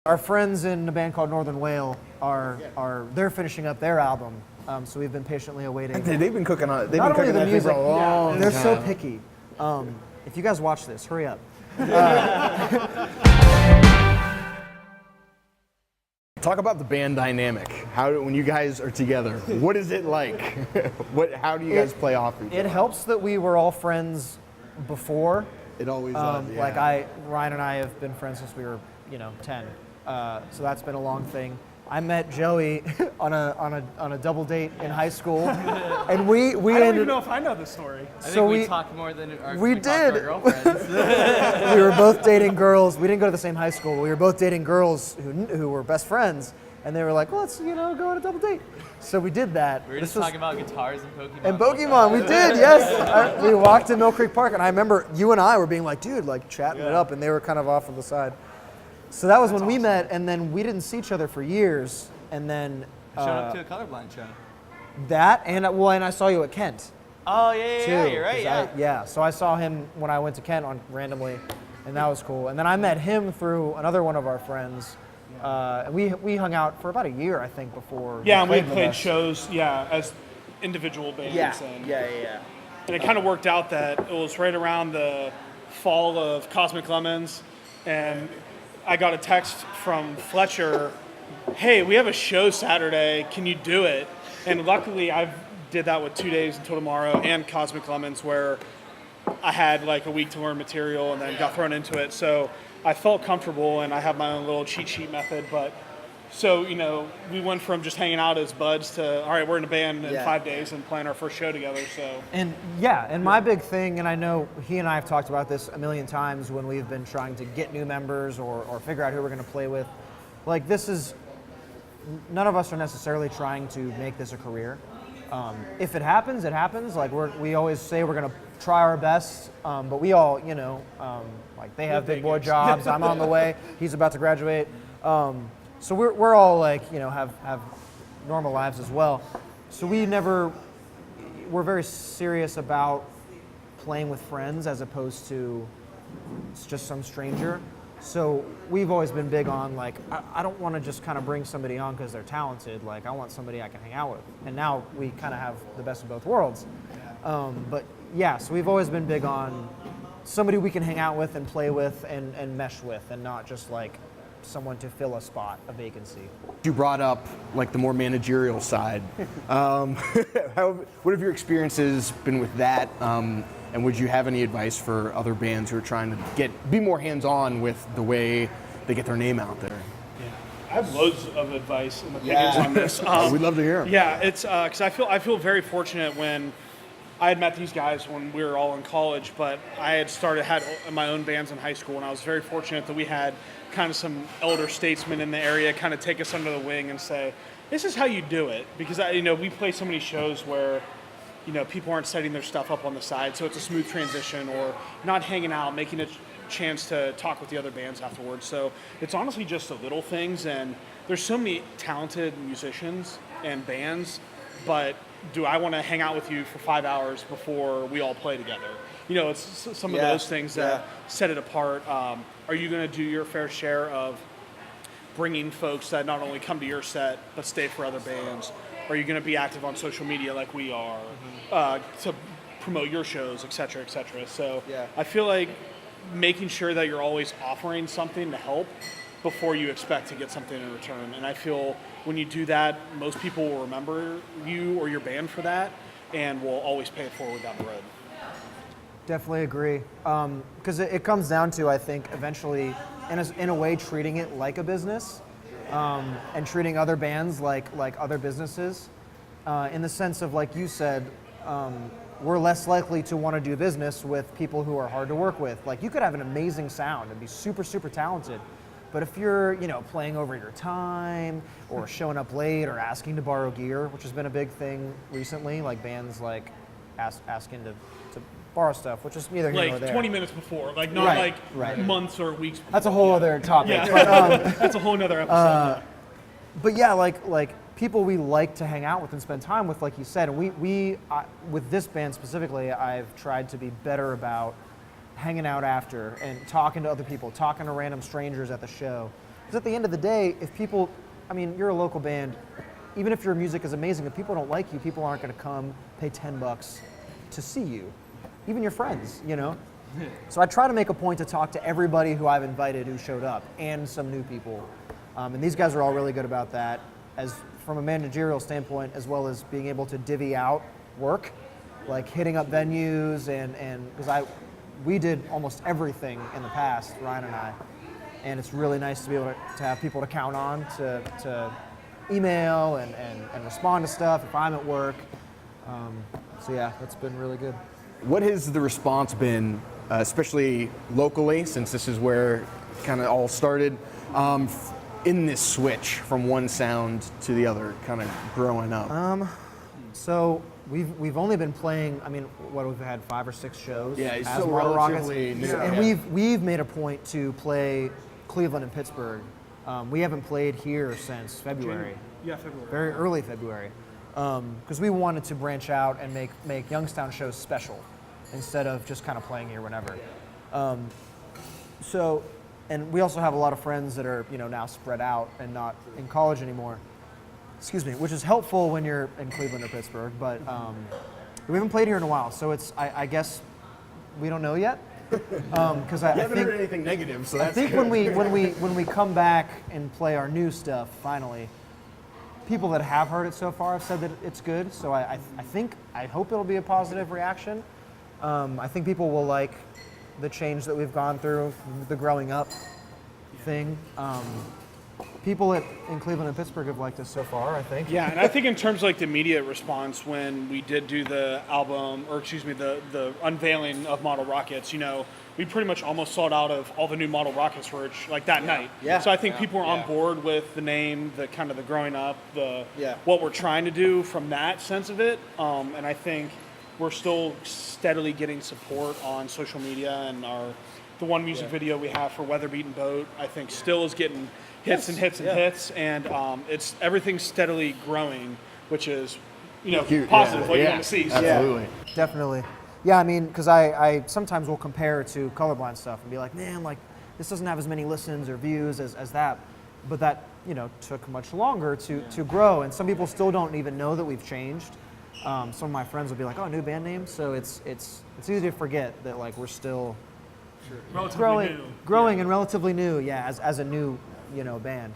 Our friends in a band called Northern Whale they're finishing up their album, so we've been patiently awaiting. They've been cooking on it. They've Not been only cooking the that music, for a long they're time. so picky. If you guys watch this, hurry up. Talk about the band dynamic. When you guys are together, what is it like? How do you guys play off each other? It helps that we were all friends before. It always does. Yeah. Like Ryan and I have been friends since we were 10. So that's been a long thing. I met Joey on a double date in high school, and we I don't even know if I know the story. I think we talk more than we talk did. to our girlfriends. We were both dating girls. We didn't go to the same high school. But we were both dating girls who were best friends, and they were like, well, let's go on a double date. So we did that. We were just talking about guitars and Pokemon. And Pokemon, we did, yes. We walked to Mill Creek Park, and I remember you and I were being like, dude, like chatting it up, and they were kind of off on the side. So that was when we met, and then we didn't see each other for years, and then showed up to a colorblind show. That, and I saw you at Kent. Oh yeah, you're right. Yeah. So I saw him when I went to Kent randomly, and that was cool. And then I met him through another one of our friends. And we hung out for about a year, I think, before. Yeah, and we played shows, as individual bands. Yeah. And it kind of worked out that it was right around the fall of Cosmic Lemons, and I got a text from Fletcher, hey, we have a show Saturday, can you do it? And luckily I did that with 2 days until tomorrow and Cosmic Lemons, where I had like a week to learn material and then got thrown into it. So I felt comfortable, and I have my own little cheat sheet method. But so, we went from just hanging out as buds to, all right, we're in a band in 5 days and playing our first show together. So and my big thing, and I know he and I have talked about this a million times when we've been trying to get new members or figure out who we're going to play with. Like, none of us are necessarily trying to make this a career. If it happens, it happens. Like, we always say we're going to try our best, but we all, like, they have big boy jobs. I'm on the way. He's about to graduate. So we're all like, have normal lives as well. So we're very serious about playing with friends as opposed to just some stranger. So we've always been big on, like, I don't want to just kind of bring somebody on because they're talented. Like, I want somebody I can hang out with. And now we kind of have the best of both worlds. So we've always been big on somebody we can hang out with and play with and mesh with, and not just like someone to fill a spot, a vacancy. You brought up like the more managerial side. What have your experiences been with that? And would you have any advice for other bands who are trying to be more hands-on with the way they get their name out there? I have loads of advice and opinions on this. We'd love to hear them. Yeah, it's because I feel very fortunate when I had met these guys when we were all in college, but I had my own bands in high school, and I was very fortunate that we had kind of some elder statesmen in the area kind of take us under the wing and say, this is how you do it. Because we play so many shows where people aren't setting their stuff up on the side, so it's a smooth transition, or not hanging out, making a chance to talk with the other bands afterwards. So it's honestly just the little things, and there's so many talented musicians and bands, but do I want to hang out with you for 5 hours before we all play together? It's some of those things that set it apart. Are you going to do your fair share of bringing folks that not only come to your set, but stay for other bands? Are you going to be active on social media like we are to promote your shows, et cetera, et cetera? So I feel like making sure that you're always offering something to help before you expect to get something in return. And I feel when you do that, most people will remember you or your band for that and will always pay it forward down the road. Definitely agree. Because it comes down to, I think, eventually, in a way, treating it like a business. And treating other bands like other businesses, in the sense of, like you said, we're less likely to want to do business with people who are hard to work with. Like, you could have an amazing sound and be super, super talented, but if you're, playing over your time or showing up late or asking to borrow gear, which has been a big thing recently, like bands like asking to borrow stuff, which is neither here nor there. 20 minutes before, not months or weeks before. That's a whole other topic. Yeah. But, that's a whole other episode. But yeah, like people we like to hang out with and spend time with, like you said, and we with this band specifically, I've tried to be better about hanging out after and talking to other people, talking to random strangers at the show, Because at the end of the day, if people, I mean, you're a local band, even if your music is amazing, if people don't like you, people aren't going to come pay $10 to see you. Even your friends, you know? So I try to make a point to talk to everybody who I've invited who showed up, and some new people. And these guys are all really good about that, as from a managerial standpoint, as well as being able to divvy out work, like hitting up venues, and because we did almost everything in the past, Ryan and I, and it's really nice to be able to have people to count on to email and respond to stuff if I'm at work. So yeah, that's been really good. What has the response been, especially locally, since this is where it kind of all started, in this switch from one sound to the other, kind of growing up? So we've only been playing. I mean, what we've had 5 or 6 shows. Yeah, it's as still Model relatively Rockets. new. And Yeah. we've made a point to play Cleveland and Pittsburgh. We haven't played here since February. Yeah, February. Very early February, because we wanted to branch out and make Youngstown shows special instead of just kind of playing here whenever. So, and we also have a lot of friends that are now spread out and not in college anymore. Excuse me, which is helpful when you're in Cleveland or Pittsburgh, but we haven't played here in a while, so it's I guess we don't know yet. Because I haven't think heard anything negative, so I that's think good. when we come back and play our new stuff finally, people that have heard it so far have said that it's good. So I hope it'll be a positive reaction. I think people will like the change that we've gone through, the growing up thing. People in Cleveland and Pittsburgh have liked us so far, I think. Yeah, and I think in terms of like the immediate response when we did do the album, or excuse me, the unveiling of Model Rockets, we pretty much almost sold out of all the new Model Rockets merch like that night. Yeah. So I think people were on Yeah. board with the name, the kind of the growing up, Yeah. what we're trying to do from that sense of it. And I think we're still steadily getting support on social media, and the one music video we have for Weather Beaten Boat, I think still is getting hits and hits and hits, and it's everything's steadily growing, which is Cute, positive, yeah. what you Yeah. want to see. So Absolutely. Definitely. Yeah, I mean, because I sometimes will compare to colorblind stuff and be like, man, like this doesn't have as many listens or views as that, but that took much longer to grow, and some people still don't even know that we've changed. Some of my friends will be like, oh, new band name, so it's easy to forget that like we're still relatively new. growing and relatively new, as a new band.